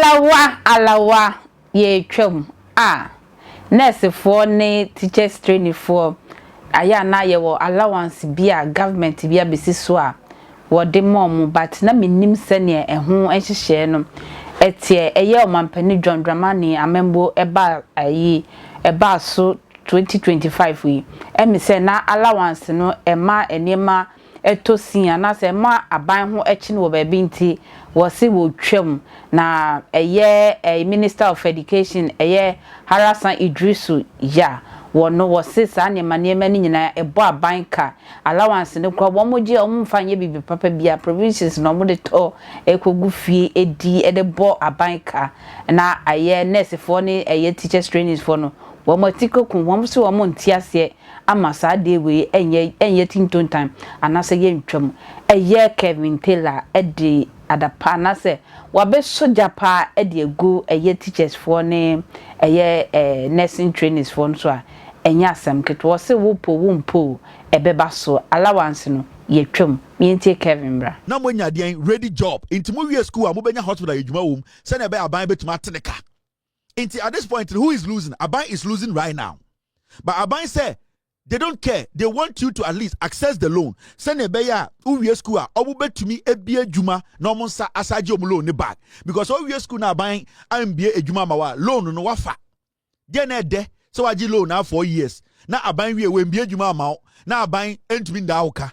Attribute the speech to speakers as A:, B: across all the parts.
A: alawa ye twam nurse for ne teachers training for aya na ye wo allowance bia government bia besi so a wo de mom but na menim sene eho enhyehyɛ no etie eye omampani dwandramani amembo eba so 2025 wi emi se na allowance no ema enema etosin anase ema aban ho echi no ba bi nti wo se wo twam na Minister of Education Harasan Idrisu ya wono wo se sa nema ni nyina ebo aban ka allowance ne kwa wo moje o mfanye bibi papa bia provisions no mo de to ekogu fie edi de bo aban ka na nurse for ne teachers trainings for no wo matiko kun wo so wo ntiase ama sa de we enye tinton time anase ye ntwam Kevin Taylor edi adapa na se wabe soja pa edi egu teachers for ne nursing trainings for no so a enya asem keto se wo mpo ebeba so allowance no ye twam mientie Kevin bra
B: na mo nya den ready job inti mo wie school a mo benya hospital adwuma wom se na be aban betuma teneka inti at this point who is losing? Aban is losing right now, but Aban say they don't care. They want you to at least access the loan. Send a beya uwe school obu betumi ebie adwuma na omo nsa asaje omo loan ne back because uwe school na Aban ambie adwuma ma wa loan no wafa de na de so waji loan na 4 years na Aban wie we mbie adwuma ma na Aban entumi nda woka.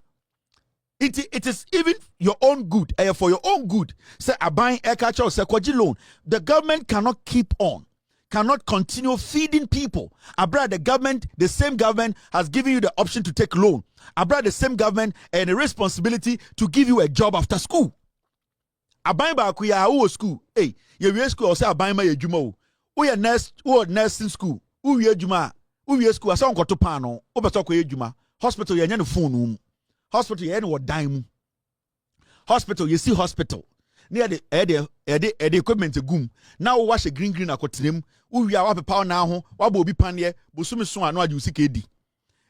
B: It is even your own good, for your own good. Say Aban ekacha or say kwaji loan. The government cannot continue feeding people. Abra the government, the same government has given you the option to take loan. Abra the same government and the responsibility to give you a job after school. Aban ba kuya who school. Hey, you school or say Aban ma yejuma. Who ya nurse, who nursing school. Who yejuma. Who school asa onko to pano. Obeto ko yejuma. Hospital ya no phone. Hospital ya no dime. Hospital you see hospital. Near the equipment gum. Now wash a green akotrem. We are up power now. Wabo bi panye. Bosumi so ano adi usike edi.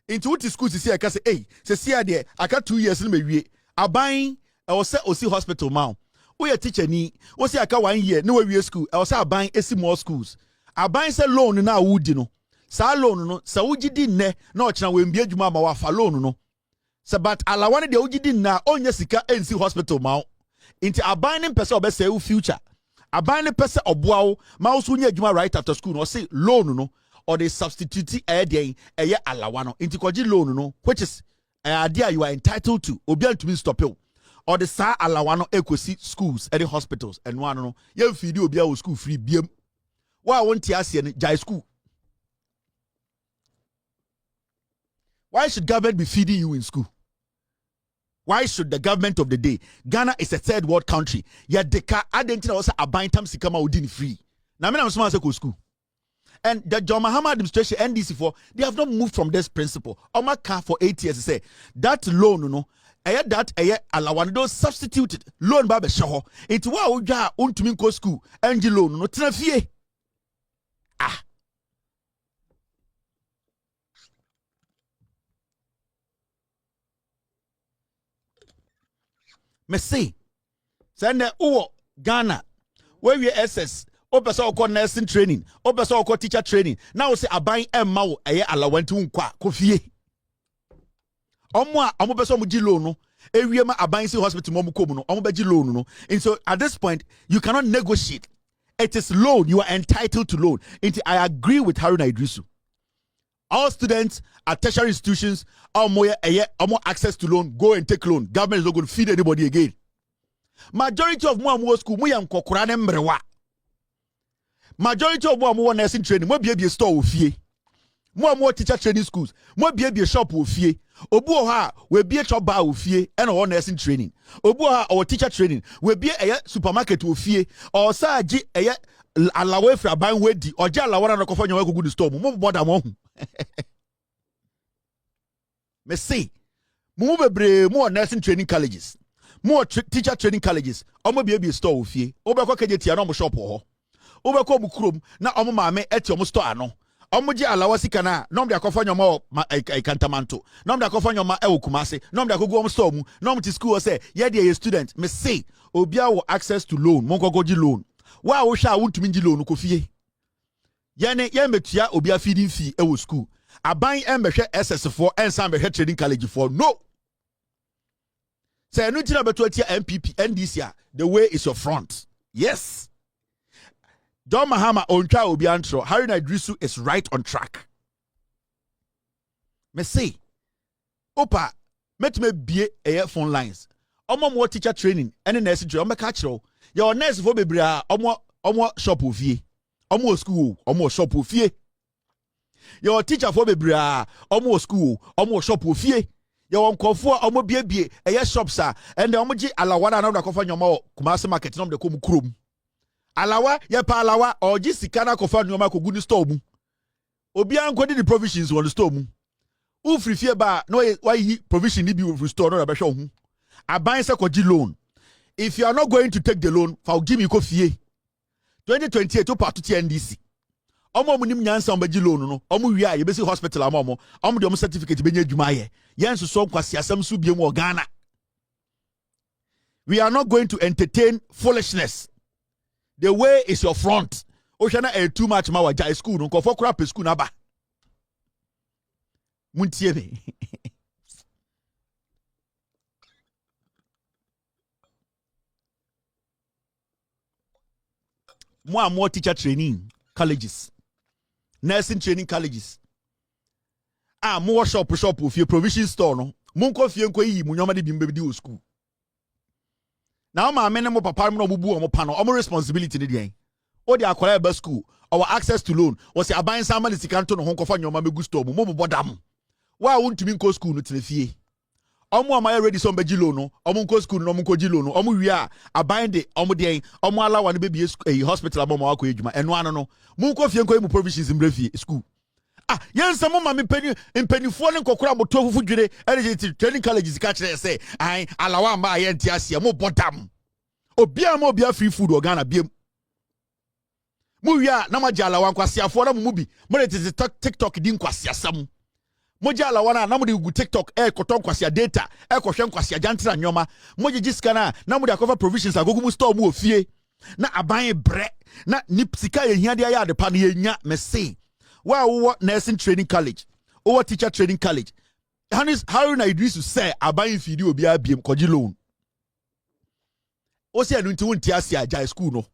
B: Into what school see I can say, hey, say there. I got 2 years in me. Aban I was say osi hospital now. We a teacher ni. We say I got 1 year. No we school. I was say aban esi more schools. Aban say loan na wudi no. Sa loan no. Sa uji di ne. Na ochina we mbie juma ma wafa loan no. Sa but alawane de uji di na onye sika ensi hospital ma. Into abaning person obe say future. Abaning person obuao ma usu nye juma right after school no say loan no or they substitute alawano into kwaji loan no which is idea you are entitled to obian to be stop you or the sa alawano equity schools at the hospitals and one no ye feed you obia school free biem why won't you ask jai school. Why should government be feeding you in school? Why should the government of the day? Ghana is a third world country. Yet deka identity also abind tam sikama udin free. Now I'm smart school. And the John Mahama administration NDC they have not moved from this principle. Omaka for 8 years say that loan no that alawan do substituted loan ba be show. It wa oja untumi ko school NG loan no tena fie. Me say send Ghana where we SS opesa okọ nursing training opesa okọ teacher training now say aban emma wo allowance nkwa kofie omo pesa omo gi loan no ewie ma aban si hospital mo kom no omo be gi loan no and so at this point you cannot negotiate. It is loan. You are entitled to loan. I agree with Haruna Idrisu. All students at tertiary institutions are more access to loan. Go and take loan. Government is not going to feed anybody again. Majority of more school, majority of more nursing training, more be a store of fee. More teacher training schools, more be a shop of fee. Obuha will be a shop bar of fee and all nursing training. Obuha or teacher training will be a supermarket of fee or saji a allow for a buying wedi or jala one and a coffee on your good store. More border more. Me say, more nursing training colleges, more teacher training colleges. Omo be a store of fee. Obako kejeti ano shop ho. Obako bukrum na omo mame eti omo store ano. Omuji allowance kana nom de akofa nyoma kantamanto nom de akofa nyoma Kumase nom de akogu omo store mu nom ti school say ye dey a student me say obia wo access to loan monko goji loan Wa wo hwa wontumi ngi loan ko fie. Yene ye metua obi feeding fee e wo school. Aban embehwe SS4 ensan behwe trading college for no. Say no tina beto atia MPP NDC the way is your front. Yes. Don Mahama ontwa obi antro. Haruna Idrisu is right on track. Me say opa metme bie phone lines. Omo teacher training any nurse training. Omo ka kire. Your nurse for bebra omo shop ofie. Omo school, omo shop ofie. Your teacher for bebra omo school, omo shop ofie. Your nkofo omo biebie shops and omo gi alawa na na kofa nyoma Kumasi market no de kom krom. Alawa ye pa alawa oji sika na kofa nyoma kogu ni store mu. Obi ankodi the provisions won the store mu. Ufri fie ba no why provision ni bi ufri store no da be hwe ho. Aban se koji loan. If you are not going to take the loan, for give me ko fie. 2028 to part to NDC. Omo munim nyansa ombaji loan no. Omo wi a ye besi hospital amomo. Omo de omo certificate be nya adwuma ye. Yen so kwasi asam su biem wo Ghana. We are not going to entertain foolishness. The way is your front. Oshana too much ma wa jai school no ko for crap school na ba. Muntie me. More teacher training colleges, nursing training colleges. More shop with your provision store no. Munko fie nko yi munyoma de bimbe di school. Now ma amene mo papa mo bubu o mo pa no o responsibility ne dey. O dey akwara eba school, our access to loan. O say aban sama ne sika nto no ho nkofa nyoma megu store mo bodam. Wa wontumi nko school no tene fie. Omo amaya ready so mbeji loan no, omo nko school no, omo nko ji loan no, omo wi a aban de omo de omo alawa ne baby hospital abo ma akọ edwuma eno ano no. Munko fie nko mu provisions mbre fie school. Yensa mo ma mpenifo ne nkokora moto fufu dwere energy training colleges ka kire say ai alawa ma aye ntiasia mo bodam. Obia ma obia free food organa biem. Mu wi a na magya alawa nkwasiafo na mu bi. Mo de TikTok di nkwasiasam. Moja alawana na mudi gu TikTok koton kwasia data kohwe kwasia jantra nyoma moje jiska na mudi akofa provisions agogu mu store mu ofie na aban bre na nipsika ye hiade ya de pa na yenya mese wa nursing training college or teacher training college Haruna Idrisu say aban fidi obi abiem koji loan o se anu nti wonti asia jai school no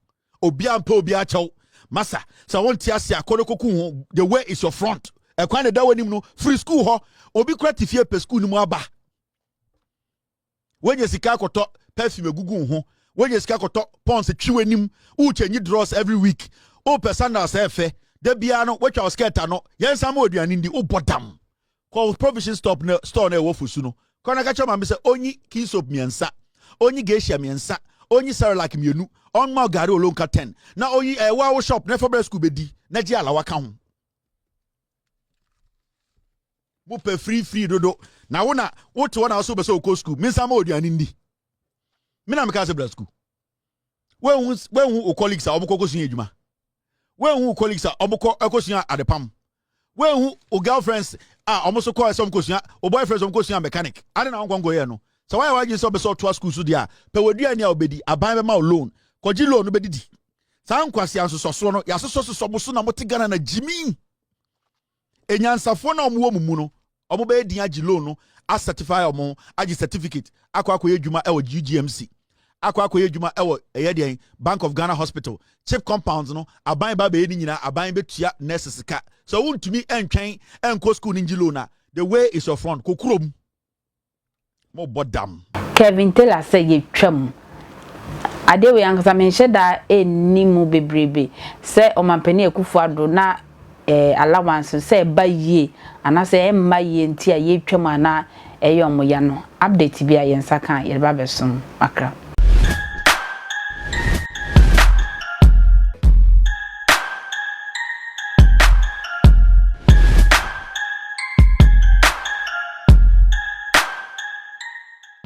B: obi ampa obi achew masa so wonti asia kodokoku the way is your front. Ekwan da wanim no free school ho obi kura tifie pe school ni mu aba wenye sika akoto perfume gugu ho wenye sika akoto pons twiwanim u change draws every week o personal efe da bia no watcha o sketa no yensa ma oduane ndi o bodam call provision stop na store na e wo fusu no kona ka chama me se onyi kinsop miensa onyi geisha miensa onyi saralak mienu on ma gari olonka 10 na onyi wa shop na for school bedi na ji alawa ka ho. Mupe free dodo na wona wote wona so be so ko school minsa ma oduane ndi mina me ka se bra school when who colleagues are oboko kosun edwuma when who colleagues are oboko ekosun adepam when who o girlfriends omoso call some kosun o boyfriends some kosun mechanic ade na won go here no so why you so be so to school so dia pe waduane a obedi aban be ma loan koji loan no bedidi san kwase ansoso no ya soso boso na motigana na jimi enyansafo na omo mu no omo be din agi loan no a certify omo agi certificate akwa edwuma e wo GGMC akwa edwuma e wo eyedien Bank of Ghana Hospital chip compounds no aban ba be ni nyina aban betua nurses ka so wontumi entwen enko school ni loan na the way is your front kokurom mo bodam.
A: Kevin Taylor say ye twam ade we ankasa menhye da enimu bebrebe say omampani Akufo-Addo na allowance say ba yie ana say emma yie ntia ye twam ana eyomo ya no update bi ayensa kan ye ba besom akra.